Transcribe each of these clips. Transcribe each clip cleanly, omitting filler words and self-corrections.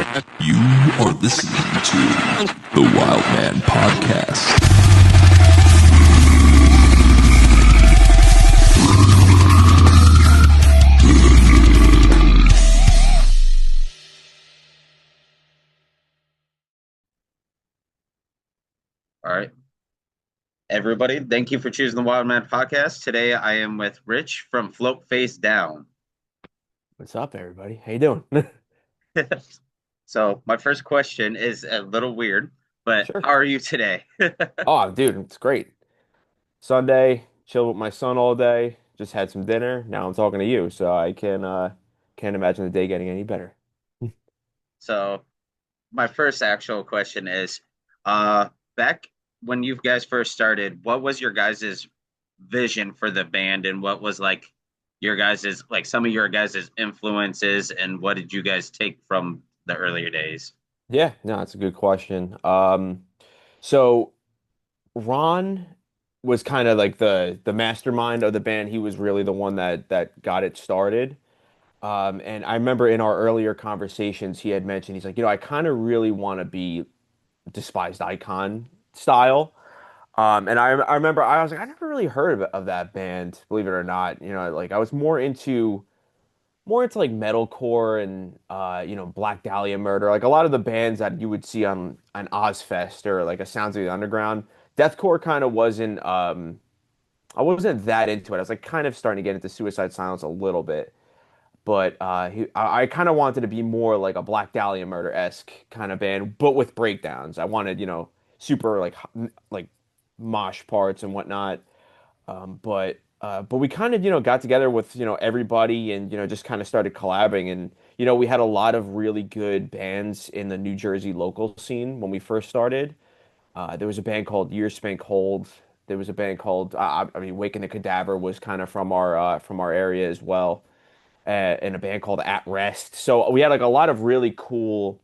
You are listening to the Wild Man Podcast. All right, everybody. Thank you for choosing the Wild Man Podcast. Today, I am with Rich from Float Face Down. What's up, everybody? How you doing? So, my first question is a little weird, but Sure. how are you today? Oh, dude, it's great. Sunday, chilled with my son all day. Just had some dinner. Now I'm talking to you, so I can't imagine the day getting any better. So, my first actual question is, uh, back when you guys first started, what was your guys' vision for the band, and what was like your guys' like some of your guys' influences, and what did you guys take from the earlier days? Yeah, no, it's a good question. So Ron was kind of like the mastermind of the band. He was really the one that got it started. And I remember in our earlier conversations, he had mentioned he's like, I kind of really want to be despised icon style. And I remember I was like, I never really heard of that band, believe it or not. Like I was more into like metalcore and Black Dahlia Murder, like a lot of the bands that you would see on Ozfest or like a Sounds of the Underground. Deathcore kind of wasn't I wasn't that into it. I was like kind of starting to get into Suicide Silence a little bit. But I kind of wanted to be more like a Black Dahlia Murder-esque kind of band, but with breakdowns. I wanted, super like mosh parts and whatnot. But we kind of got together with everybody and just kind of started collabing, and we had a lot of really good bands in the New Jersey local scene when we first started. There was a band called Years Spank Hold. There was a band called I mean Waking the Cadaver was kind of from our area as well, and a band called At Rest. So we had like a lot of really cool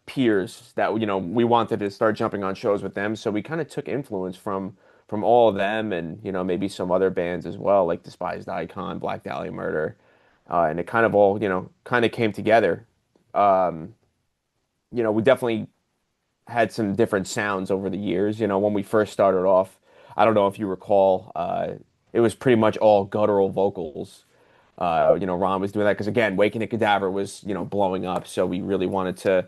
peers that we wanted to start jumping on shows with them. So we kind of took influence from all of them, and maybe some other bands as well, like Despised Icon, Black Dahlia Murder, and it kind of all kind of came together. Um, we definitely had some different sounds over the years. When we first started off, I don't know if you recall, it was pretty much all guttural vocals. Ron was doing that because again, Waking the Cadaver was blowing up, so we really wanted to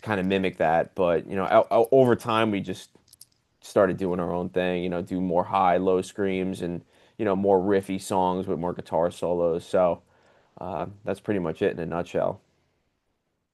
kind of mimic that. But over time, we just started doing our own thing. Do more high, low screams and more riffy songs with more guitar solos. So that's pretty much it in a nutshell.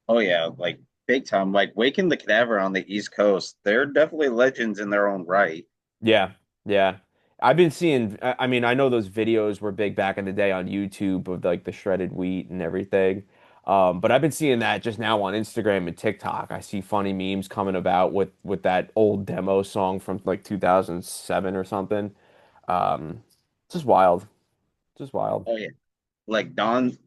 Oh yeah, like big time. Like Waking the Cadaver on the East Coast, they're definitely legends in their own right. Yeah, yeah. I've been seeing, I mean, I know those videos were big back in the day on YouTube of like the shredded wheat and everything. But I've been seeing that just now on Instagram and TikTok. I see funny memes coming about with that old demo song from like 2007 or something. Um, just wild, just wild. Oh yeah. Like Don's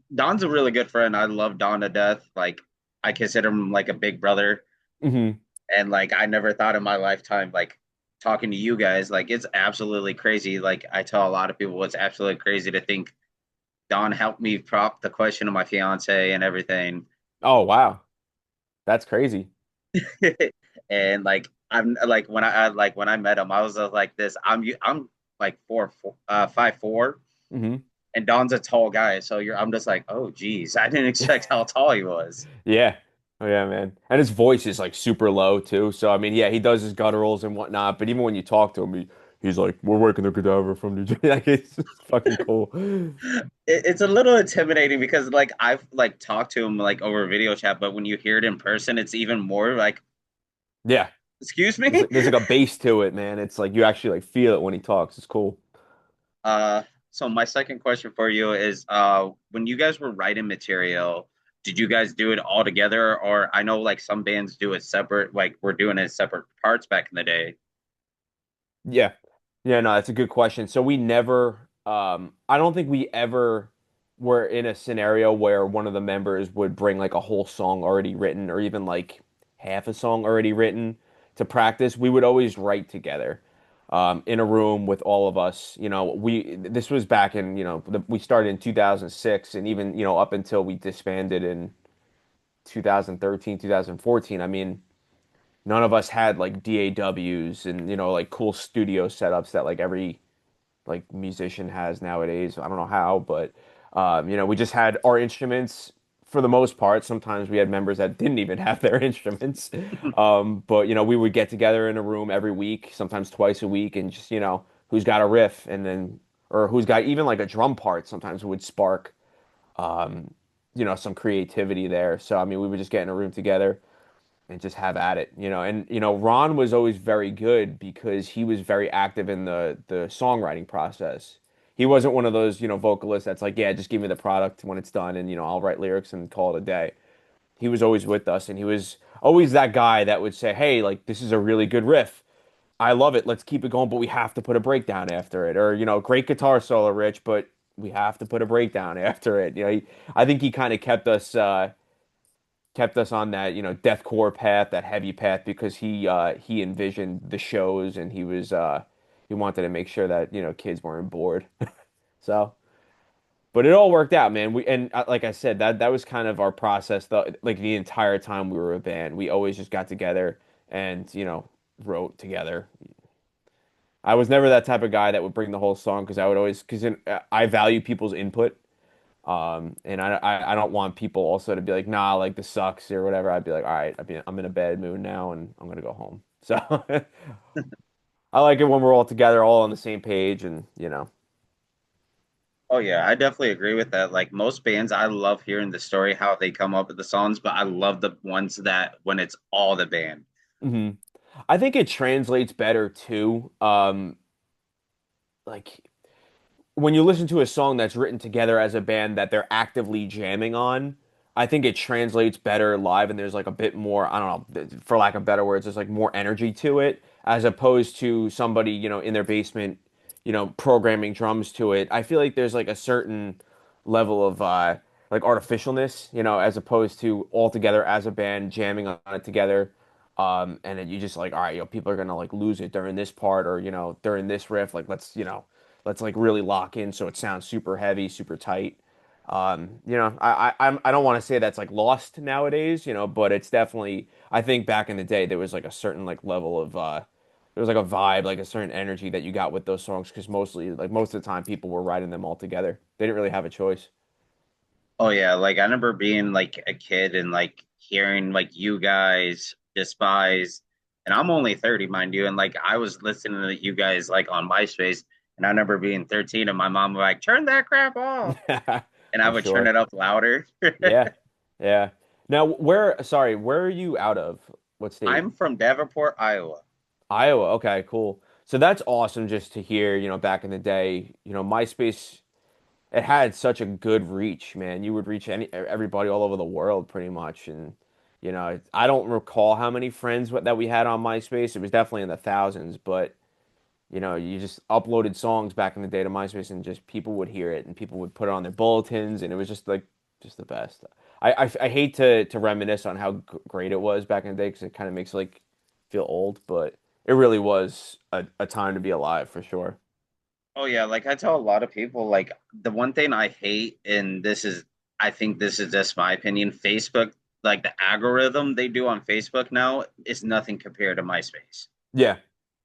a really good friend. I love Don to death. Like I consider him like a big brother. Hmm. And like I never thought in my lifetime, like talking to you guys, like it's absolutely crazy. Like I tell a lot of people it's absolutely crazy to think Don helped me prop the question of my fiance and everything. Oh wow, that's crazy. And like I'm like when I met him, I was like this. I'm like 5'4", Hmm. and Don's a tall guy, so I'm just like, oh geez, I didn't expect how tall he was. Yeah. Oh yeah, man. And his voice is like super low too. So I mean, yeah, he does his gutturals and whatnot, but even when you talk to him, he's like, "We're working the cadaver from New Jersey." Like it's fucking cool. It's a little intimidating because like I've like talked to him like over video chat, but when you hear it in person, it's even more like, Yeah. excuse There's me. like there's like a bass to it, man. It's like you actually like feel it when he talks. It's cool. So my second question for you is, when you guys were writing material, did you guys do it all together, or I know like some bands do it separate, like we're doing it separate parts back in the day. Yeah. Yeah, no, that's a good question. So we never, I don't think we ever were in a scenario where one of the members would bring like a whole song already written or even like half a song already written to practice. We would always write together, in a room with all of us. This was back in, we started in 2006 and even, up until we disbanded 2013, 2014. I mean, none of us had like DAWs and like cool studio setups that like every like musician has nowadays. I don't know how, but we just had our instruments for the most part. Sometimes we had members that didn't even have their instruments. But we would get together in a room every week, sometimes twice a week, and just who's got a riff, and then or who's got even like a drum part. Sometimes would spark some creativity there. So I mean, we would just get in a room together and just have at it, And Ron was always very good because he was very active in the songwriting process. He wasn't one of those, vocalists that's like, yeah, just give me the product when it's done and I'll write lyrics and call it a day. He was always with us and he was always that guy that would say, "Hey, like this is a really good riff. I love it. Let's keep it going, but we have to put a breakdown after it." Or, great guitar solo, Rich, but we have to put a breakdown after it. I think he kind of kept us on that deathcore path, that heavy path, because he envisioned the shows and he wanted to make sure that kids weren't bored. So, but it all worked out, man. Like I said, that was kind of our process. Like the entire time we were a band, we always just got together and wrote together. I was never that type of guy that would bring the whole song because I would always because I value people's input. And I don't want people also to be like, nah, like this sucks or whatever. I'd be like, all right, I'm in a bad mood now and I'm gonna go home. So I like it when we're all together, all on the same page, and Oh yeah, I definitely agree with that. Like most bands, I love hearing the story, how they come up with the songs, but I love the ones that when it's all the band. hmm I think it translates better too. Like when you listen to a song that's written together as a band that they're actively jamming on, I think it translates better live and there's like a bit more, I don't know, for lack of better words, there's like more energy to it as opposed to somebody, in their basement, programming drums to it. I feel like there's like a certain level of like artificialness, as opposed to all together as a band jamming on it together. And then you just like, all right, people are gonna like lose it during this part or, during this riff, like let's like really lock in so it sounds super heavy, super tight. I don't want to say that's like lost nowadays, but it's definitely I think back in the day there was like a certain like level of there was like a vibe, like a certain energy that you got with those songs because mostly like most of the time people were writing them all together. They didn't really have a choice. Oh yeah, like I remember being like a kid and like hearing like you guys despise, and I'm only 30, mind you, and like I was listening to you guys like on MySpace, and I remember being 13 and my mom was like, turn that crap off. And I I'm would turn sure. it up louder. Yeah. Yeah. Now, sorry, where are you out of? What state? I'm from Davenport, Iowa. Iowa. Okay, cool. So that's awesome just to hear, back in the day, MySpace, it had such a good reach, man. You would reach everybody all over the world pretty much. And, I don't recall how many friends that we had on MySpace. It was definitely in the thousands, but, you just uploaded songs back in the day to MySpace and just people would hear it and people would put it on their bulletins and it was just like, just the best. I hate to reminisce on how great it was back in the day because it kind of makes like feel old, but it really was a time to be alive for sure. Oh yeah, like I tell a lot of people, like the one thing I hate, and I think this is just my opinion, Facebook, like the algorithm they do on Facebook now is nothing compared to MySpace. Yeah,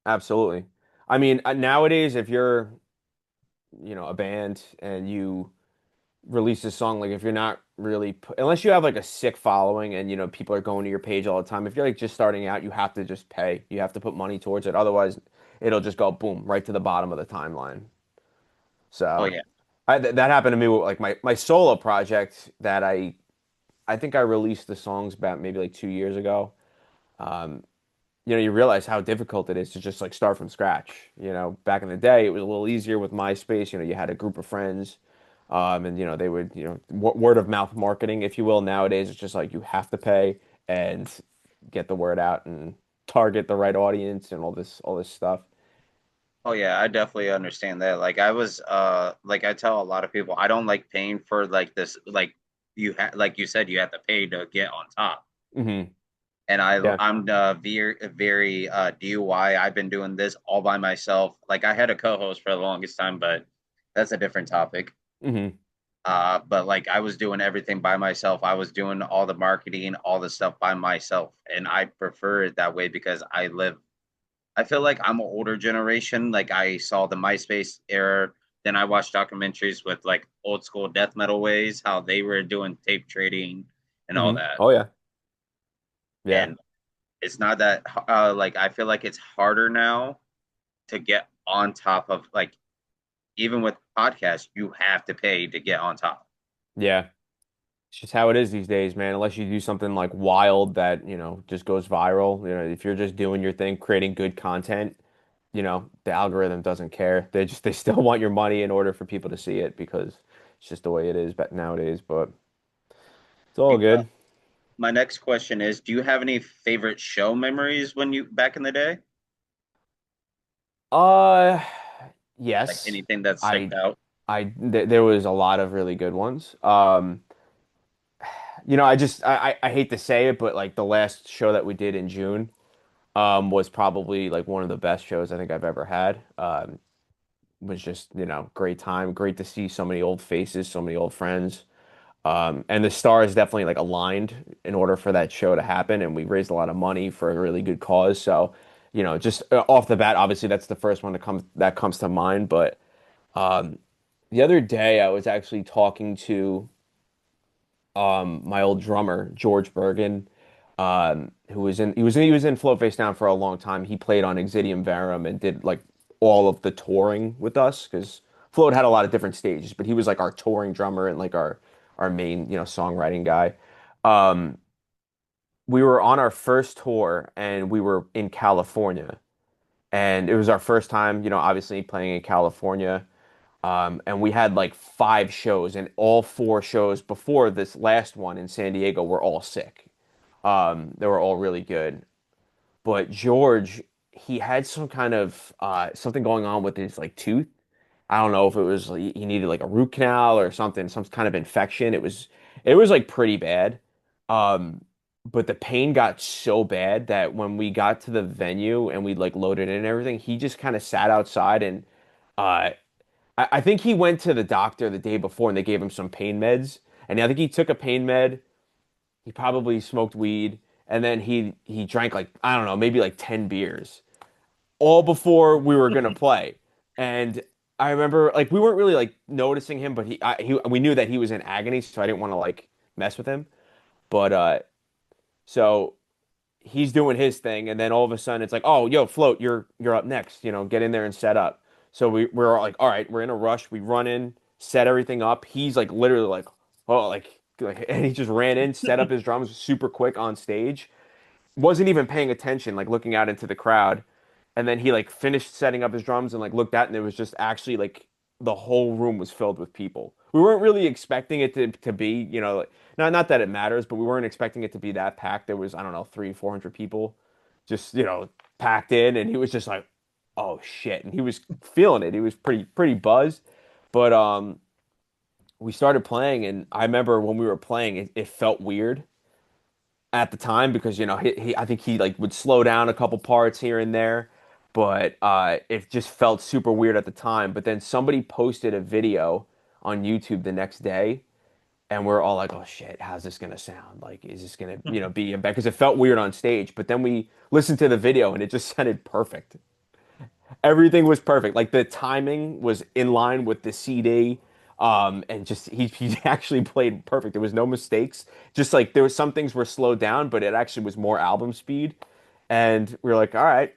absolutely. I mean, nowadays, if you're, a band and you release a song, like if you're not really, unless you have like a sick following and, people are going to your page all the time, if you're like just starting out, you have to just pay. You have to put money towards it. Otherwise, it'll just go boom, right to the bottom of the timeline. Oh So yeah. that happened to me with like my solo project that I think I released the songs about maybe like 2 years ago. Um, you realize how difficult it is to just like start from scratch. Back in the day, it was a little easier with MySpace. You had a group of friends, and they would, word of mouth marketing, if you will. Nowadays, it's just like you have to pay and get the word out and target the right audience and all this stuff. Oh yeah, I definitely understand that. Like I was like I tell a lot of people I don't like paying for like this like like you said you have to pay to get on top. Hmm And Yeah. I'm very DUI. I've been doing this all by myself. Like I had a co-host for the longest time, but that's a different topic. hmm But like I was doing everything by myself. I was doing all the marketing, all the stuff by myself. And I prefer it that way because I feel like I'm an older generation. Like I saw the MySpace era. Then I watched documentaries with like old school death metal ways, how they were doing tape trading and all that. Oh yeah. Yeah. And it's not that like I feel like it's harder now to get on top of like even with podcasts, you have to pay to get on top. Yeah. It's just how it is these days, man. Unless you do something like wild that, just goes viral. If you're just doing your thing, creating good content, the algorithm doesn't care. They still want your money in order for people to see it because it's just the way it is but nowadays, but it's all Uh, good. my next question is, do you have any favorite show memories when you back in the day? Uh, Like yes. anything that I sticked out? there was a lot of really good ones. I hate to say it, but like the last show that we did in June, was probably like one of the best shows I think I've ever had. Was just, great time, great to see so many old faces, so many old friends. And the stars definitely like aligned in order for that show to happen, and we raised a lot of money for a really good cause. So, just off the bat, obviously that's the first one that comes to mind. But the other day, I was actually talking to my old drummer George Bergen, who was in Float Face Down for a long time. He played on Exidium Verum and did like all of the touring with us because Float had a lot of different stages, but he was like our touring drummer and like our main songwriting guy. Um, we were on our first tour and we were in California, and it was our first time, obviously playing in California. And we had like 5 shows, and all 4 shows before this last one in San Diego were all sick. They were all really good. But George, he had some kind of something going on with his like tooth. I don't know if it was he needed like a root canal or something, some kind of infection. It was like pretty bad. Um, but the pain got so bad that when we got to the venue and we like loaded in and everything, he just kind of sat outside and uh I think he went to the doctor the day before and they gave him some pain meds. And I think he took a pain med. He probably smoked weed, and then he drank like I don't know, maybe like 10 beers, all before we were gonna play. And I remember like we weren't really like noticing him, but we knew that he was in agony, so I didn't want to like mess with him. But so he's doing his thing, and then all of a sudden it's like, oh, yo, Float, you're up next. Get in there and set up. So we're all like, all right, we're in a rush. We run in, set everything up. He's like literally like, oh, like, and he just ran in, set up his drums super quick on stage, wasn't even paying attention, like looking out into the crowd. And then he like finished setting up his drums and like looked out, and it was just actually like the whole room was filled with people. We weren't really expecting it to be, like, not that it matters, but we weren't expecting it to be that packed. There was, I don't know, 300-400 people just, packed in, and he was just like, oh shit. And he was feeling it. He was pretty buzzed. But we started playing, and I remember when we were playing, it felt weird at the time because I think he like would slow down a couple parts here and there, but it just felt super weird at the time. But then somebody posted a video on YouTube the next day, and we're all like, "Oh shit, how's this gonna sound? Like, is this gonna be a bad?" Because it felt weird on stage. But then we listened to the video, and it just sounded perfect. Everything was perfect. Like the timing was in line with the CD. And just he actually played perfect. There was no mistakes. Just like there was some things were slowed down, but it actually was more album speed. And we were like, all right,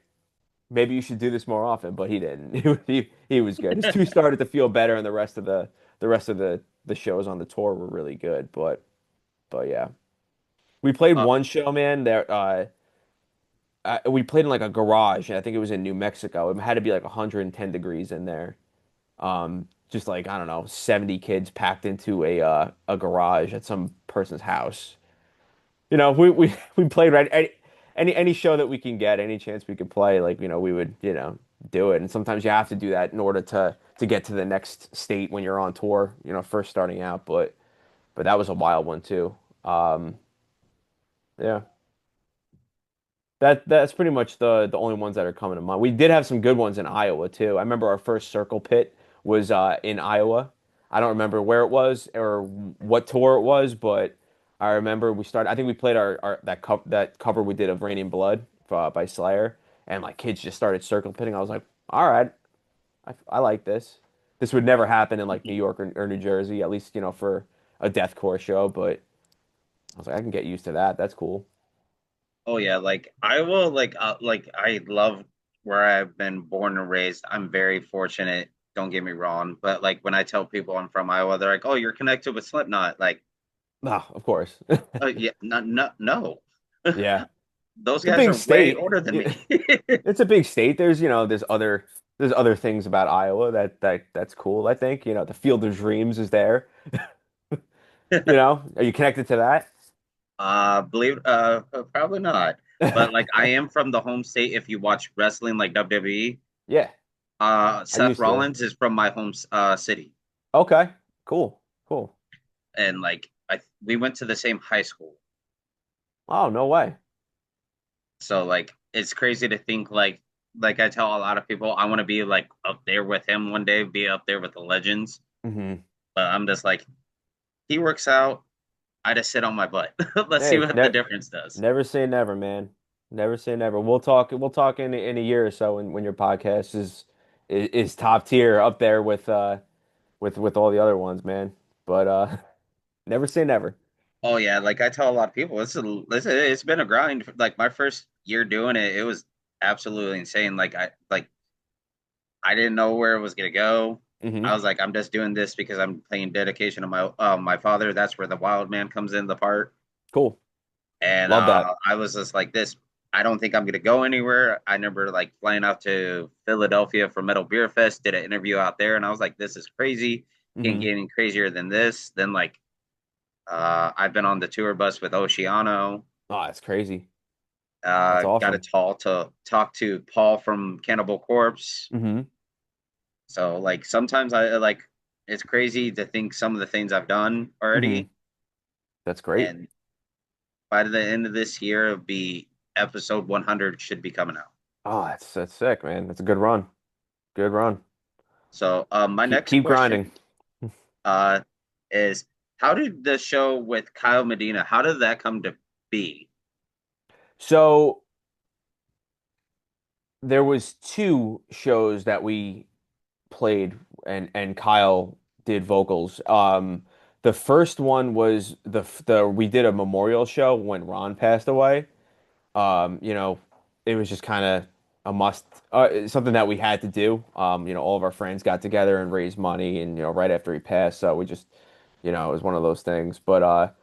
maybe you should do this more often. But he didn't. He was good. His two started to feel better, and the rest of the shows on the tour were really good. But yeah, we played Uh, one show, man. We played in like a garage, and I think it was in New Mexico. It had to be like 110 degrees in there. Just like I don't know, 70 kids packed into a garage at some person's house. We played right any show that we can get, any chance we could play, like we would do it. And sometimes you have to do that in order to get to the next state when you're on tour, first starting out. But that was a wild one too. Yeah. That's pretty much the only ones that are coming to mind. We did have some good ones in Iowa too. I remember our first circle pit was in Iowa. I don't remember where it was or what tour it was, but I remember we started. I think we played our that cover we did of Rain in Blood by Slayer, and like kids just started circle pitting. I was like, all right, I like this. This would never happen in like New York or New Jersey, at least for a deathcore show. But I was like, I can get used to that. That's cool. Oh yeah, like I will like I love where I've been born and raised. I'm very fortunate, don't get me wrong, but like when I tell people I'm from Iowa, they're like, "Oh, you're connected with Slipknot." Like, Ah, of course. yeah, no. Yeah, Those it's a guys big are way state. older than Yeah, me. it's a big state. There's other things about Iowa that's cool. I think the Field of Dreams is there. Are you connected to that? Believe probably not. But like I am from the home state if you watch wrestling like WWE. Yeah, I Seth used to. Rollins is from my home city. Okay, cool, cool. And like we went to the same high school. Oh, no way. So like it's crazy to think like I tell a lot of people I want to be like up there with him one day, be up there with the legends. Hmm. But I'm just like he works out, I just sit on my butt. Let's see Hey, what the difference does. never say never, man. Never say never. We'll talk in a year or so when your podcast is top tier up there with all the other ones, man. But never say never. Oh yeah, like I tell a lot of people, it's been a grind. Like my first year doing it, it was absolutely insane. I didn't know where it was gonna go. I Hmm. was like, I'm just doing this because I'm paying dedication to my father. That's where the wild man comes in the part. Cool. And Love that. I was just like this. I don't think I'm gonna go anywhere. I remember like flying out to Philadelphia for Metal Beer Fest, did an interview out there, and I was like, this is crazy. Can't Hmm. get any crazier than this. Then like I've been on the tour bus with Oceano. Oh, that's crazy. That's Got a awesome. call to talk to Paul from Cannibal Corpse. Hmm. So like sometimes I like it's crazy to think some of the things I've done Hmm. already. That's great. And by the end of this year, it'll be episode 100 should be coming out. Oh, that's sick, man. That's a good run. Good run. So my next Keep grinding. question uh, is how did the show with Kyle Medina, how did that come to be? So there was two shows that we played and Kyle did vocals. The first one was the we did a memorial show when Ron passed away. You know, it was just kind of a must, something that we had to do. All of our friends got together and raised money, and right after he passed, so we just, it was one of those things. But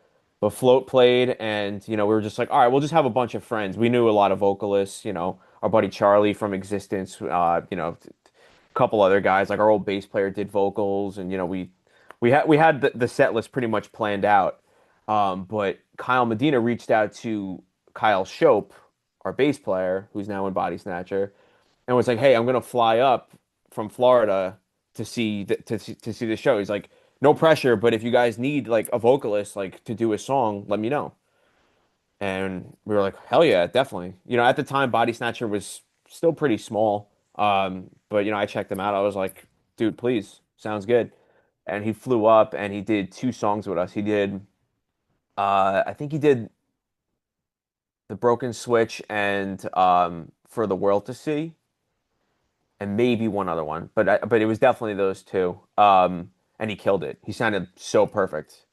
Float played, and we were just like, all right, we'll just have a bunch of friends. We knew a lot of vocalists, our buddy Charlie from Existence, a couple other guys, like our old bass player did vocals, and we had the set list pretty much planned out. But Kyle Medina reached out to Kyle Shope, our bass player, who's now in Body Snatcher, and was like, "Hey, I'm gonna fly up from Florida to see the show." He's like, "No pressure, but if you guys need like a vocalist like to do a song, let me know." And we were like, "Hell yeah, definitely." At the time, Body Snatcher was still pretty small. But I checked him out. I was like, "Dude, please, sounds good." And he flew up and he did two songs with us. He did, I think he did The Broken Switch and For the World to See, and maybe one other one, but it was definitely those two. And he killed it. He sounded so perfect.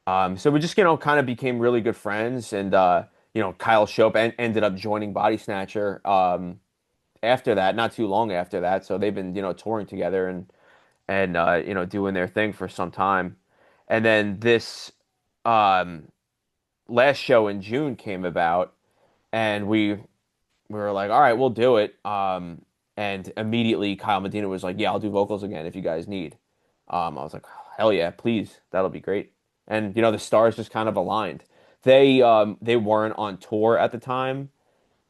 So we just kind of became really good friends, and Kyle Shope ended up joining Body Snatcher after that, not too long after that. So they've been touring together and doing their thing for some time, and then this um, last show in June came about, and we were like, all right, we'll do it. And immediately Kyle Medina was like, yeah, I'll do vocals again if you guys need. I was like, hell yeah, please, that'll be great. And the stars just kind of aligned. They weren't on tour at the time,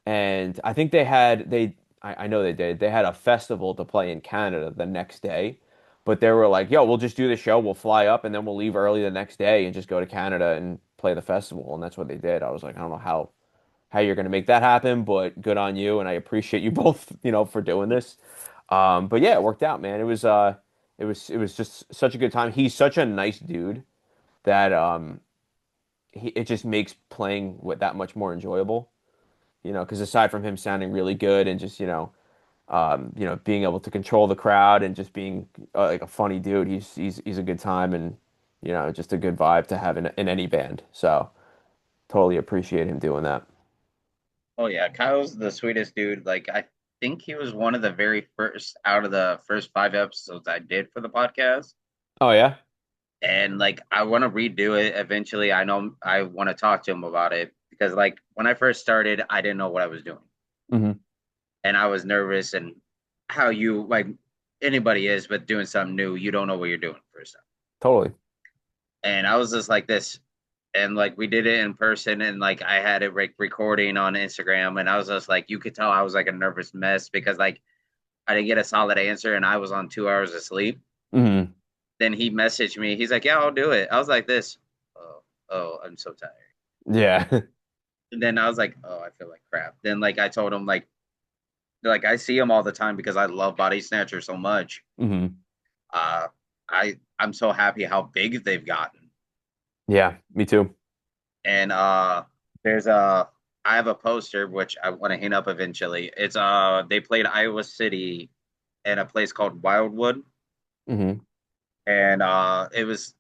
and I think I know they did. They had a festival to play in Canada the next day, but they were like, yo, we'll just do the show. We'll fly up and then we'll leave early the next day and just go to Canada and play the festival. And that's what they did. I was like, I don't know how you're going to make that happen, but good on you. And I appreciate you both, for doing this. But yeah, it worked out, man. It was just such a good time. He's such a nice dude that it just makes playing with that much more enjoyable. Because aside from him sounding really good and just being able to control the crowd and just being like a funny dude, he's a good time and just a good vibe to have in any band. So totally appreciate him doing that. Oh yeah, Kyle's the sweetest dude. Like I think he was one of the very first out of the first 5 episodes I did for the podcast. Oh yeah. And like I want to redo it eventually. I know I want to talk to him about it because like when I first started, I didn't know what I was doing. Hmm. And I was nervous and how you like anybody is, but doing something new, you don't know what you're doing first time. Totally. And I was just like this. And like we did it in person and like I had it like recording on Instagram and I was just like you could tell I was like a nervous mess because like I didn't get a solid answer and I was on 2 hours of sleep. Hmm. Then he messaged me. He's like, "Yeah, I'll do it." I was like this. Oh, oh, I'm so tired. Yeah. And then I was like, "Oh, I feel like crap." Then like I told him like I see him all the time because I love Body Snatcher so much. Hmm. Uh I'm so happy how big they've gotten. Yeah, me too. And there's a I have a poster which I want to hang up eventually. It's they played Iowa City in a place called Wildwood. Hmm. And it was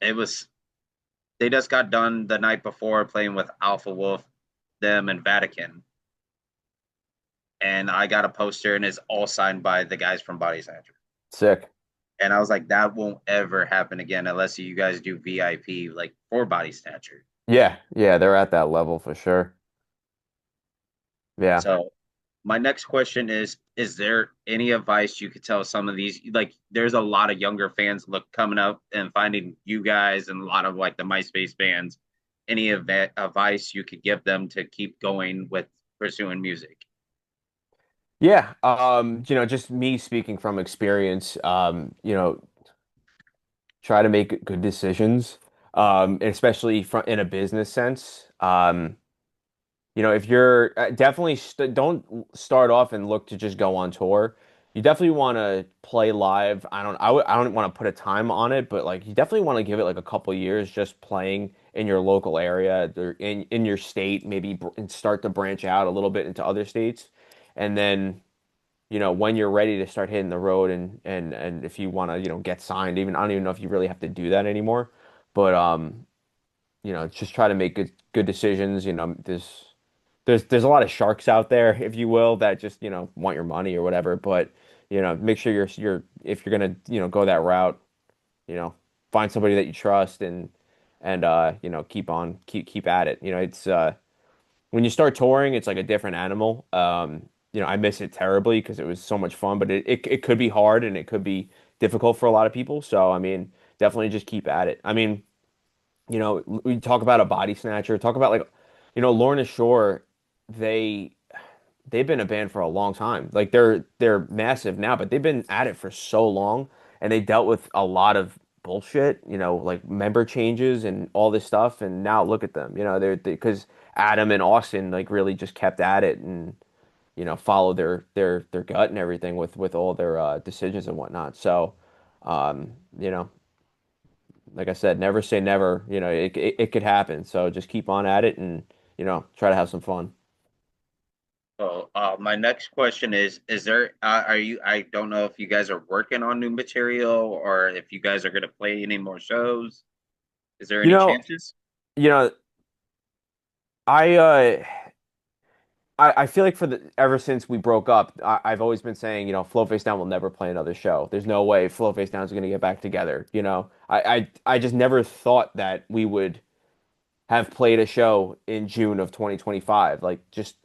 they just got done the night before playing with Alpha Wolf, them and Vatican. And I got a poster and it's all signed by the guys from Body Snatcher. Sick. And I was like, that won't ever happen again unless you guys do VIP like for Body Snatcher. Yeah, yeah, they're at that level for sure. Yeah. So my next question is there any advice you could tell some of these like there's a lot of younger fans look coming up and finding you guys and a lot of like the MySpace bands. Any advice you could give them to keep going with pursuing music? Yeah, just me speaking from experience, try to make good decisions, especially from in a business sense. If you're definitely st don't start off and look to just go on tour. You definitely want to play live. I don't want to put a time on it, but like you definitely want to give it like a couple years just playing in your local area, or in your state, maybe and start to branch out a little bit into other states. And then, when you're ready to start hitting the road and if you want to, get signed, even I don't even know if you really have to do that anymore. But just try to make good decisions. There's a lot of sharks out there, if you will, that just, want your money or whatever. But, make sure you're if you're gonna, go that route, you know, find somebody that you trust and keep at it. It's when you start touring, it's like a different animal. I miss it terribly because it was so much fun, but it could be hard and it could be difficult for a lot of people. So, I mean, definitely just keep at it. I mean, we talk about a body snatcher, talk about like, Lorna Shore, they they've been a band for a long time. Like they're massive now, but they've been at it for so long and they dealt with a lot of bullshit, like member changes and all this stuff. And now look at them, because Adam and Austin like really just kept at it and follow their gut and everything with all their decisions and whatnot. So, um, you know, like I said, never say never. It could happen. So just keep on at it and try to have some fun. So my next question is there are you I don't know if you guys are working on new material or if you guys are going to play any more shows. Is there You any know, chances? you know, I uh I feel like ever since we broke up, I've always been saying, Flow Face Down will never play another show. There's no way Flow Face Down is going to get back together. I just never thought that we would have played a show in June of 2025. Like, just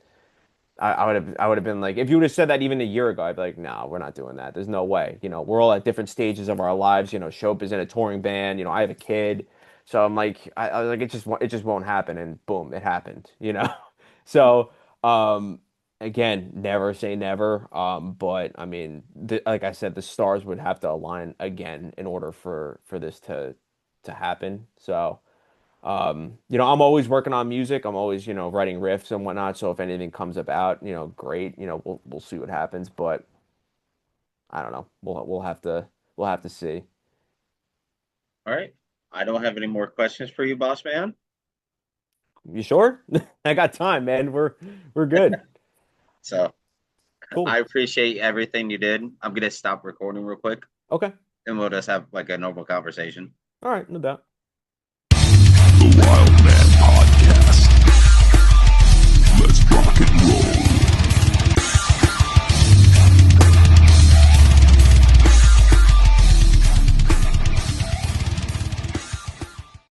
I would have been like, if you would have said that even a year ago, I'd be like, no, we're not doing that. There's no way. We're all at different stages of our lives. Shope is in a touring band. I have a kid, so I'm like, I was like, it just won't happen, and boom, it happened. So um, again, never say never. But I mean, like I said, the stars would have to align again in order for this to happen. So. I'm always working on music. I'm always, writing riffs and whatnot. So if anything comes about, great. We'll see what happens. But I don't know. We'll have to see. All right. I don't have any more questions for you, boss man. You sure? I got time, man. We're good. So I Cool. appreciate everything you did. I'm gonna stop recording real quick Okay. and we'll just have like a normal conversation. All right, no doubt. The Wild Man.